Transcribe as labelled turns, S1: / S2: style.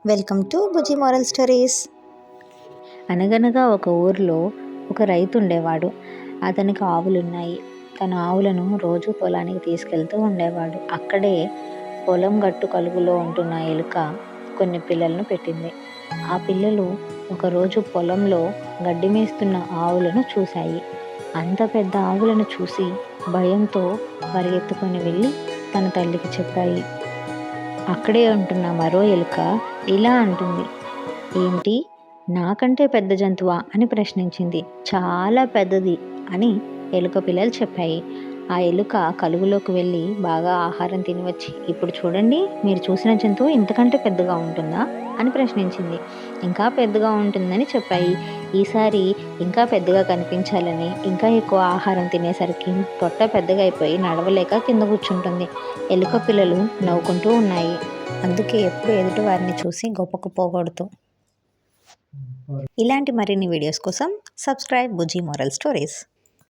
S1: Welcome to Bujji moral stories. అనగనగా ఒక ఊరిలో ఒక రైతు ఉండేవాడు. అతనికి ఆవులున్నాయి. తన ఆవులను రోజు పొలానికి తీసుకెళ్తూ ఉండేవాడు. అక్కడే పొలం గట్టు కలుగులో ఉంటున్న ఎలుక కొన్ని పిల్లలను పెట్టింది. ఆ పిల్లలు ఒకరోజు పొలంలో గడ్డి మేస్తున్న ఆవులను చూశాయి. అంత పెద్ద ఆవులను చూసి భయంతో పరిగెత్తుకొని వెళ్ళి తన తల్లికి చెప్పాయి. అక్కడే ఉంటున్న మరో ఎలుక ఇలా అంటుంది, ఏంటి, నాకంటే పెద్ద జంతువా అని ప్రశ్నించింది. చాలా పెద్దది అని ఎలుక పిల్లలు చెప్పాయి. ఆ ఎలుక కలుగులోకి వెళ్ళి బాగా ఆహారం తినివచ్చి, ఇప్పుడు చూడండి, మీరు చూసిన జంతువు ఇంతకంటే పెద్దగా ఉంటుందా అని ప్రశ్నించింది. ఇంకా పెద్దగా ఉంటుందని చెప్పాయి. ఈసారి ఇంకా పెద్దగా కనిపించాలని ఇంకా ఎక్కువ ఆహారం తినేసరికి పొట్ట పెద్దగా అయిపోయి నడవలేక కింద కూర్చుంటుంది. ఎలుక పిల్లలు నవ్వుకుంటూ ఉన్నాయి. అందుకే ఎప్పుడు ఎదుటి వారిని చూసి గొప్పకు పోకూడదు. ఇలాంటి మరిన్ని వీడియోస్ కోసం సబ్స్క్రైబ్ బుజీ మోరల్ స్టోరీస్.